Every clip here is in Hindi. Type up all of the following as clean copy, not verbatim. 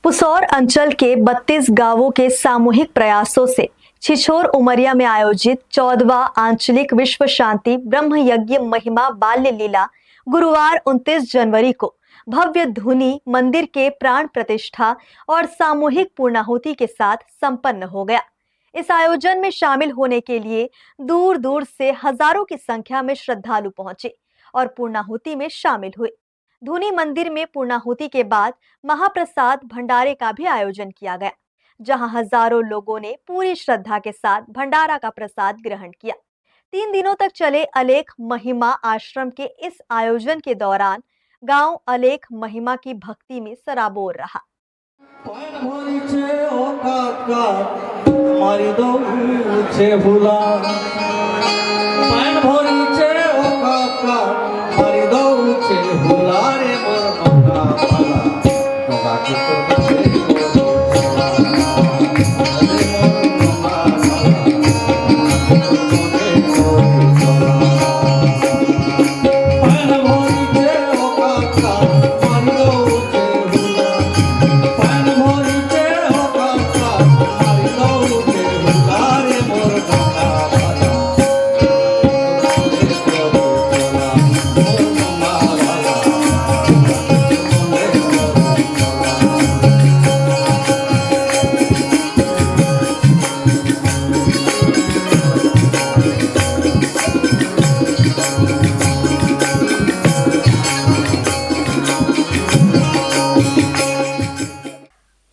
पुसौर अंचल के 32 गांवों के सामूहिक प्रयासों से छिछोर उमरिया में आयोजित 14वां आंचलिक विश्व शांति ब्रह्म यज्ञ महिमा बाल्य लीला गुरुवार 29 जनवरी को भव्य धुनी मंदिर के प्राण प्रतिष्ठा और सामूहिक पूर्णाहुति के साथ संपन्न हो गया। इस आयोजन में शामिल होने के लिए दूर दूर से हजारों की संख्या में श्रद्धालु पहुंचे और पूर्णाहुति में शामिल हुए। धुनी मंदिर में पूर्णाहुति के बाद महाप्रसाद भंडारे का भी आयोजन किया गया, जहां हजारों लोगों ने पूरी श्रद्धा के साथ भंडारा का प्रसाद ग्रहण किया। 3 दिनों तक चले अलेख महिमा आश्रम के इस आयोजन के दौरान गांव अलेख महिमा की भक्ति में सराबोर रहा।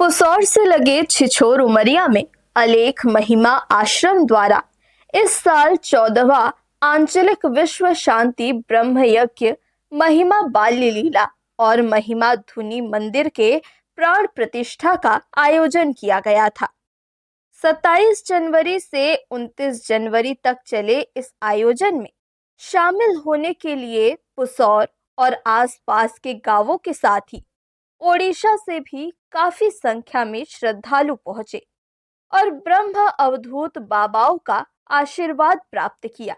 पुसौर से लगे छिछोर उमरिया में अलेख महिमा आश्रम द्वारा इस साल 14वां आंचलिक विश्व शांति ब्रह्म यज्ञ महिमा बाल्य लीला और महिमा धुनी मंदिर के प्राण प्रतिष्ठा का आयोजन किया गया था। 27 जनवरी से 29 जनवरी तक चले इस आयोजन में शामिल होने के लिए पुसौर और आसपास के गांवों के साथ ही ओडिशा से भी काफी संख्या में श्रद्धालु पहुंचे और ब्रह्म अवधूत बाबाओं का आशीर्वाद प्राप्त किया।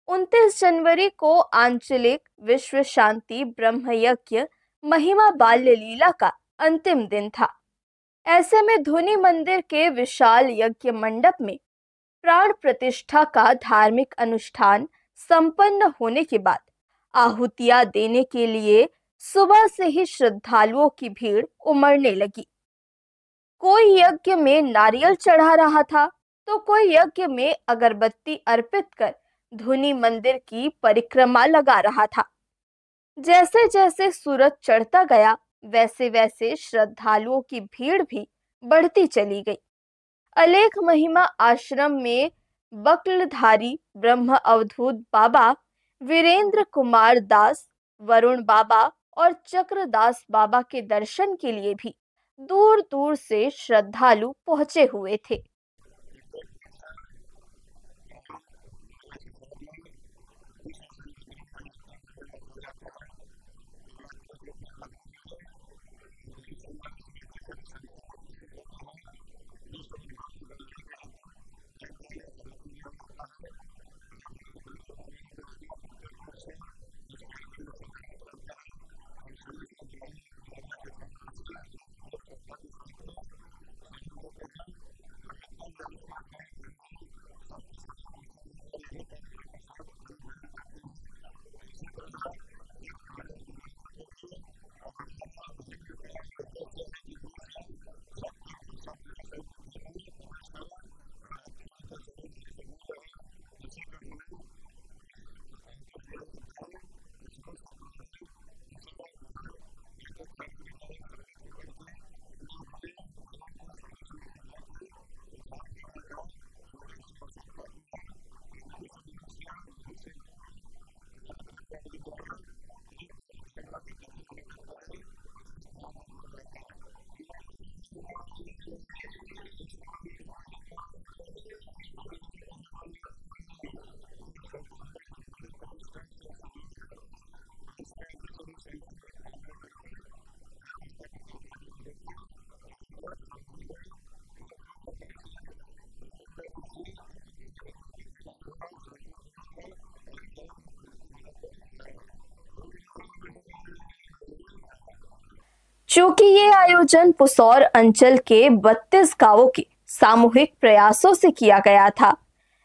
29 जनवरी को आंचलिक विश्व शांति ब्रह्म यज्ञ महिमा बाल्य लीला का अंतिम दिन था। ऐसे में धुनी मंदिर के विशाल यज्ञ मंडप में प्राण प्रतिष्ठा का धार्मिक अनुष्ठान संपन्न होने के बाद आहुतियां देने के लिए सुबह से ही श्रद्धालुओं की भीड़ उमड़ने लगी। कोई यज्ञ में नारियल चढ़ा रहा था तो कोई यज्ञ में अगरबत्ती अर्पित कर धुनी मंदिर की परिक्रमा लगा रहा था। जैसे जैसे सूरज चढ़ता गया वैसे वैसे श्रद्धालुओं की भीड़ भी बढ़ती चली गई। अलेख महिमा आश्रम में बकलधारी ब्रह्म अवधूत बाबा वीरेंद्र कुमार दास, वरुण बाबा और चक्रदास बाबा के दर्शन के लिए भी दूर दूर से श्रद्धालु पहुंचे हुए थे। चूंकि ये आयोजन पुसौर अंचल के 32 गांवों के सामूहिक प्रयासों से किया गया था,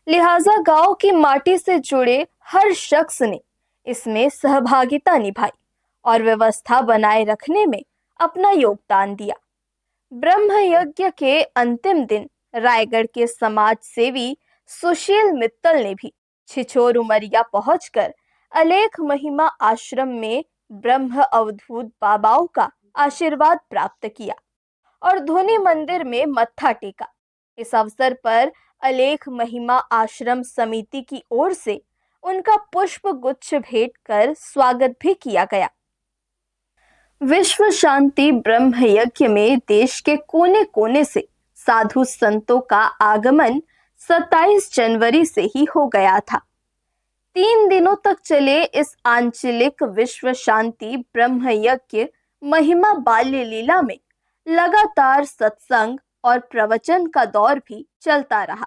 लिहाजा गांव की माटी से जुड़े हर शख्स ने इसमें सहभागिता निभाई और व्यवस्था बनाए रखने में अपना योगदान दिया। ब्रह्म यज्ञ के अंतिम दिन रायगढ़ के समाज सेवी सुशील मित्तल ने भी छिछोर उमरिया पहुंचकर अलेख महिमा आश्रम में ब्रह्म अवधूत बाबाओं का आशीर्वाद प्राप्त किया और धुनी मंदिर में मत्था टेका। इस अवसर पर अलेख महिमा आश्रम समिति की ओर से उनका पुष्प गुच्छ भेंट कर स्वागत भी किया गया। विश्व शांति ब्रह्म यज्ञ में देश के कोने कोने से साधु संतों का आगमन 27 जनवरी से ही हो गया था। 3 दिनों तक चले इस आंचलिक विश्व शांति ब्रह्म यज्ञ महिमा बाल्य लीला में लगातार सत्संग और प्रवचन का दौर भी चलता रहा,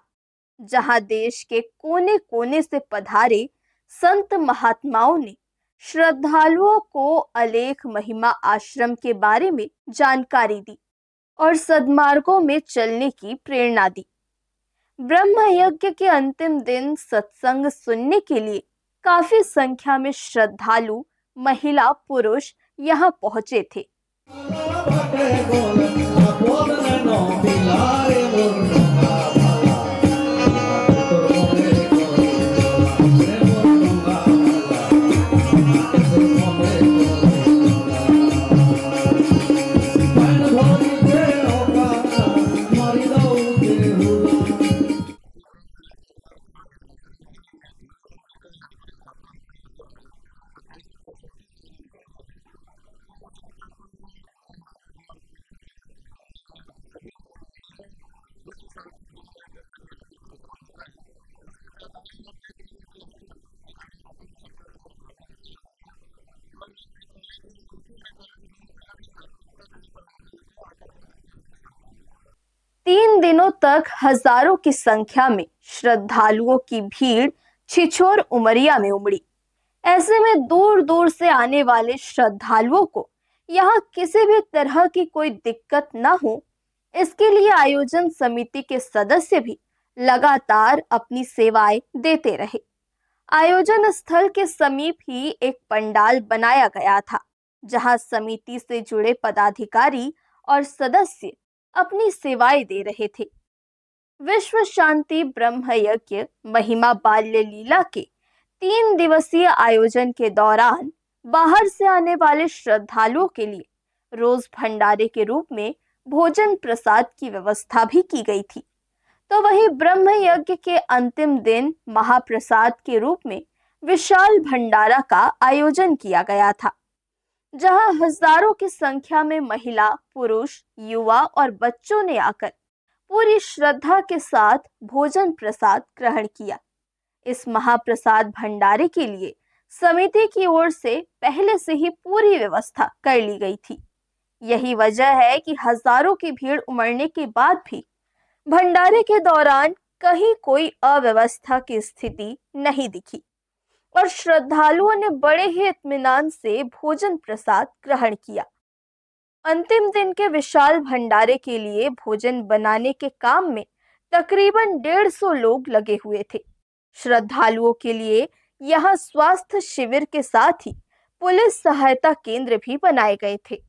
जहां देश के कोने कोने से पधारे संत महात्माओं ने श्रद्धालुओं को अलेख महिमा आश्रम के बारे में जानकारी दी और सद्मार्गों में चलने की प्रेरणा दी। ब्रह्म यज्ञ के अंतिम दिन सत्संग सुनने के लिए काफी संख्या में श्रद्धालु महिला पुरुष यहाँ पहुंचे थे। तीन दिनों तक हजारों की संख्या में श्रद्धालुओं की भीड़ छिछोर उमरिया में उमड़ी। ऐसे में दूर दूर से आने वाले श्रद्धालुओं को यहाँ किसी भी तरह की कोई दिक्कत न हो, इसके लिए आयोजन समिति के सदस्य भी लगातार अपनी सेवाएं देते रहे। आयोजन स्थल के समीप ही एक पंडाल बनाया गया था, जहां समिति से जुड़े पदाधिकारी और सदस्य अपनी सेवाएं दे रहे थे। विश्व शांति ब्रह्म यज्ञ महिमा बाल्य लीला के 3 दिवसीय आयोजन के दौरान बाहर से आने वाले श्रद्धालुओं के लिए रोज भंडारे के रूप में भोजन प्रसाद की व्यवस्था भी की गई थी। तो वहीं ब्रह्म यज्ञ के अंतिम दिन महाप्रसाद के रूप में विशाल भंडारा का आयोजन किया गया था, जहां हजारों की संख्या में महिला, पुरुष, युवा और बच्चों ने आकर पूरी श्रद्धा के साथ भोजन प्रसाद ग्रहण किया। इस महाप्रसाद भंडारे के लिए समिति की ओर से पहले से ही पूरी व्यवस्था कर ली गई थी। यही वजह है कि हजारों की भीड़ उमड़ने के बाद भी भंडारे के दौरान कहीं कोई अव्यवस्था की स्थिति नहीं दिखी और श्रद्धालुओं ने बड़े ही इत्मीनान से भोजन प्रसाद ग्रहण किया। अंतिम दिन के विशाल भंडारे के लिए भोजन बनाने के काम में तकरीबन 150 लोग लगे हुए थे। श्रद्धालुओं के लिए यहाँ स्वास्थ्य शिविर के साथ ही पुलिस सहायता केंद्र भी बनाए गए थे।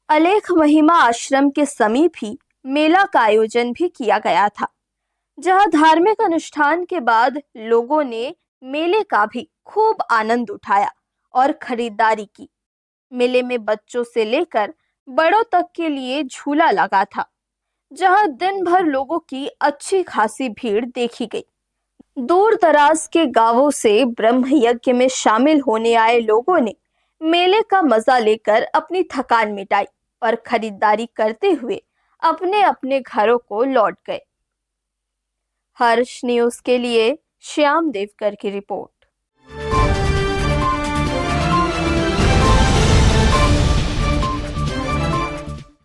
अलेख महिमा आश्रम के समीप ही मेला का आयोजन भी किया गया था, जहां धार्मिक अनुष्ठान के बाद लोगों ने मेले का भी खूब आनंद उठाया और खरीदारी की। मेले में बच्चों से लेकर बड़ों तक के लिए झूला लगा था, जहां दिन भर लोगों की अच्छी खासी भीड़ देखी गई। दूर दराज के गांवों से ब्रह्म यज्ञ में शामिल होने आए लोगों ने मेले का मजा लेकर अपनी थकान मिटाई और खरीदारी करते हुए अपने अपने घरों को लौट गए। हर्ष न्यूज के लिए श्याम देवकर की रिपोर्ट।